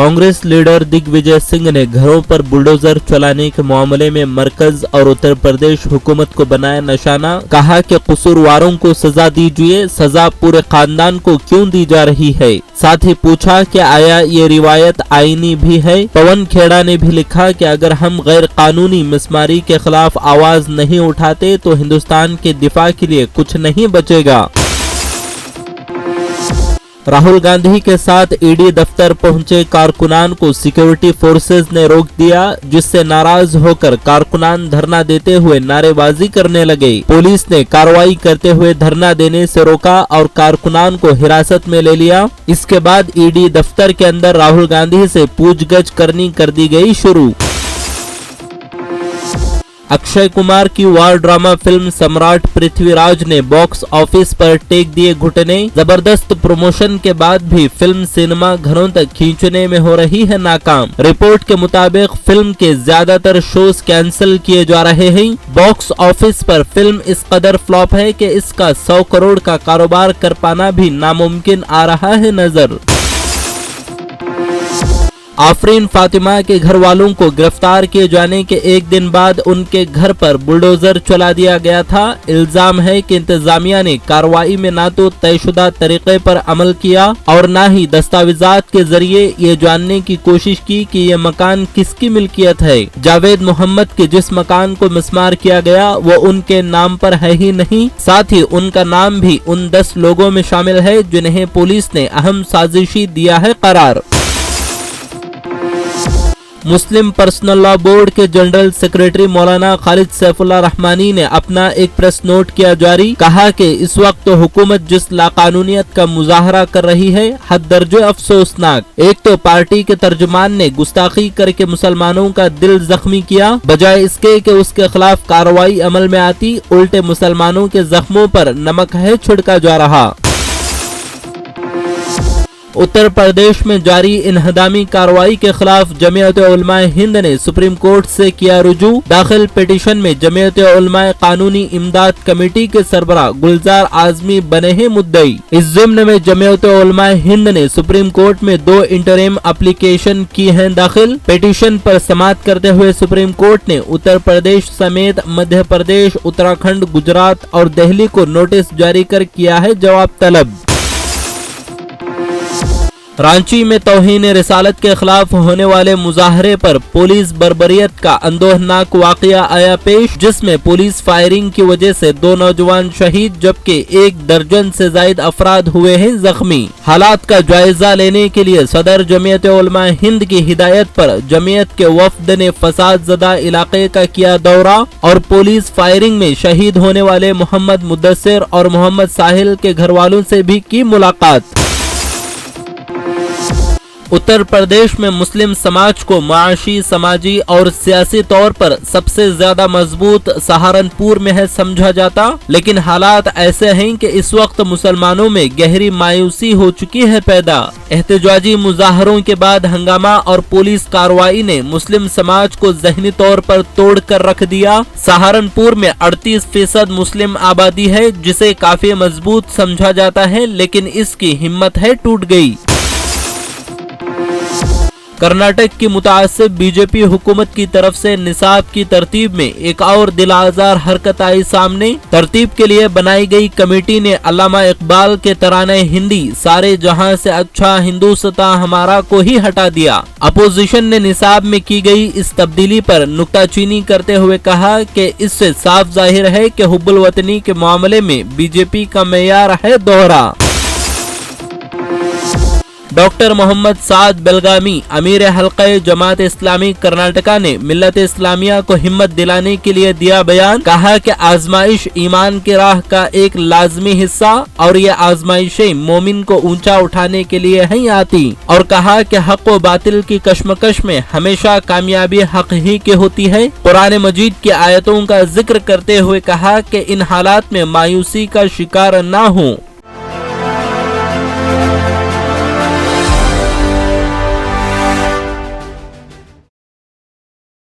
Congress leader Digvijay Singh ने घरों पर बुलडोजर चलाने के मामले में मरकज और उत्तर प्रदेश हुकूमत को बनाया निशाना। कहा कि कसूरवारों को सजा दीजिए, सजा पूरे खानदान को क्यों दी जा रही है। साथ ही पूछा कि आया ये रिवायत आईनी भी है। पवन खेड़ा ने भी लिखा कि अगर हम गैर कानूनी मिसमारी के खिलाफ आवाज नहीं उठाते तो हिंदुस्तान के दिफा के लिए कुछ नहीं बचेगा। राहुल गांधी के साथ ईडी दफ्तर पहुंचे कारकुनान को सिक्योरिटी फोर्सेज ने रोक दिया, जिससे नाराज होकर कारकुनान धरना देते हुए नारेबाजी करने लगे। पुलिस ने कार्रवाई करते हुए धरना देने से रोका और कारकुनान को हिरासत में ले लिया। इसके बाद ईडी दफ्तर के अंदर राहुल गांधी से पूछगछ करनी कर दी गई शुरू। अक्षय कुमार की वार ड्रामा फिल्म सम्राट पृथ्वीराज ने बॉक्स ऑफिस पर टेक दिए घुटने। जबरदस्त प्रमोशन के बाद भी फिल्म सिनेमा घरों तक खींचने में हो रही है नाकाम। रिपोर्ट के मुताबिक फिल्म के ज्यादातर शोज कैंसिल किए जा रहे हैं। बॉक्स ऑफिस पर फिल्म इस कदर फ्लॉप है कि इसका 100 करोड़ का कारोबार कर पाना भी नामुमकिन आ रहा है नजर। आफरीन फातिमा के घर वालों को गिरफ्तार किए जाने के एक दिन बाद उनके घर पर बुलडोजर चला दिया गया था। इल्जाम है कि इंतजामिया ने कार्रवाई में ना तो तयशुदा तरीके पर अमल किया और ना ही दस्तावेजात के जरिए ये जानने की कोशिश की कि ये मकान किसकी मिल्कियत है। जावेद मोहम्मद के जिस मकान को मिसमार किया गया वो उनके नाम पर है ही नहीं, साथ ही उनका नाम भी उन 10 लोगों में शामिल है जिन्हें पुलिस ने अहम साजिशी दिया है करार। मुस्लिम पर्सनल लॉ बोर्ड के जनरल सेक्रेटरी मौलाना खालिद सैफुल्लाह रहमानी ने अपना एक प्रेस नोट किया जारी। कहा कि इस वक्त तो हुकूमत जिस लाकानूनियत का मुजाहरा कर रही है हद दर्जे अफसोसनाक। एक तो पार्टी के तर्जुमान ने गुस्ताखी करके मुसलमानों का दिल जख्मी किया, बजाय इसके कि उसके खिलाफ कार्रवाई अमल में आती उल्टे मुसलमानों के जख्मों पर नमक है छिड़का जा रहा। उत्तर प्रदेश में जारी इन्हदामी कार्रवाई के खिलाफ जमीयत-ए-उलमा हिंद ने सुप्रीम कोर्ट से किया रुजू। दाखिल पिटीशन में जमीयत-ए-उलमा कानूनी इमदाद कमेटी के सरबराह गुलजार आजमी बने हैं मुद्दई। इस ज़िम्न में जमीयत-ए-उलमा हिंद ने सुप्रीम कोर्ट में 2 इंटरिम एप्लीकेशन की हैं दाखिल। पिटीशन पर समाअत करते हुए सुप्रीम कोर्ट ने उत्तर प्रदेश समेत मध्य प्रदेश, उत्तराखंड, गुजरात और दिल्ली को नोटिस जारी कर किया है जवाब तलब। रांची में तौहीन रिसालत के खिलाफ होने वाले मुजाहरे पर पुलिस बर्बरियत का अंदोहनाक वाकया आया पेश, जिसमें पुलिस फायरिंग की वजह से 2 नौजवान शहीद जबकि 1 दर्जन से ज्यादा अफराद हुए हैं जख्मी। हालात का जायजा लेने के लिए सदर जमीयत-ए-उलमा हिंद की हिदायत पर जमीयत के वफ्द ने फसाद ज़दा इलाके का किया दौरा और पुलिस फायरिंग में शहीद होने वाले मोहम्मद मुद्दसिर और मोहम्मद साहिल के घर वालों से भी की मुलाकात। उत्तर प्रदेश में मुस्लिम समाज को माशी, समाजी और सियासी तौर पर सबसे ज्यादा मजबूत सहारनपुर में है समझा जाता, लेकिन हालात ऐसे हैं कि इस वक्त मुसलमानों में गहरी मायूसी हो चुकी है पैदा। एहतजाजी मुजाहरों के बाद हंगामा और पुलिस कार्रवाई ने मुस्लिम समाज को ज़हनी तौर पर तोड़ कर रख दिया। सहारनपुर में 38% मुस्लिम आबादी है जिसे काफी मजबूत समझा जाता है, लेकिन इसकी हिम्मत है टूट गई। कर्नाटक की मुतासिब बीजेपी हुकूमत की तरफ से निसाब की तरतीब में एक और दिल आज़ार हरकत आई सामने। तरतीब के लिए बनाई गई कमेटी ने अल्लामा इकबाल के तराने हिंदी सारे जहां से अच्छा हिंदुस्ता हमारा को ही हटा दिया। अपोजिशन ने निसाब में की गई इस तब्दीली पर नुक्ताचीनी करते हुए कहा कि इससे साफ जाहिर है कि हुब्बुल वतनी के मामले में बीजेपी का मेयार है दोहरा। डॉक्टर मोहम्मद साद बेलगामी अमीर हल्क़े जमात इस्लामी कर्नाटका ने मिल्लत इस्लामिया को हिम्मत दिलाने के लिए दिया बयान। कहा कि आजमाइश ईमान की राह का एक लाजमी हिस्सा और ये आजमाइशें मोमिन को ऊंचा उठाने के लिए ही आती, और कहा कि हक व बातिल की कश्मकश में हमेशा कामयाबी हक ही की होती है। कुरान मजीद की आयतों का जिक्र करते हुए कहा कि इन हालात में मायूसी का शिकार न हो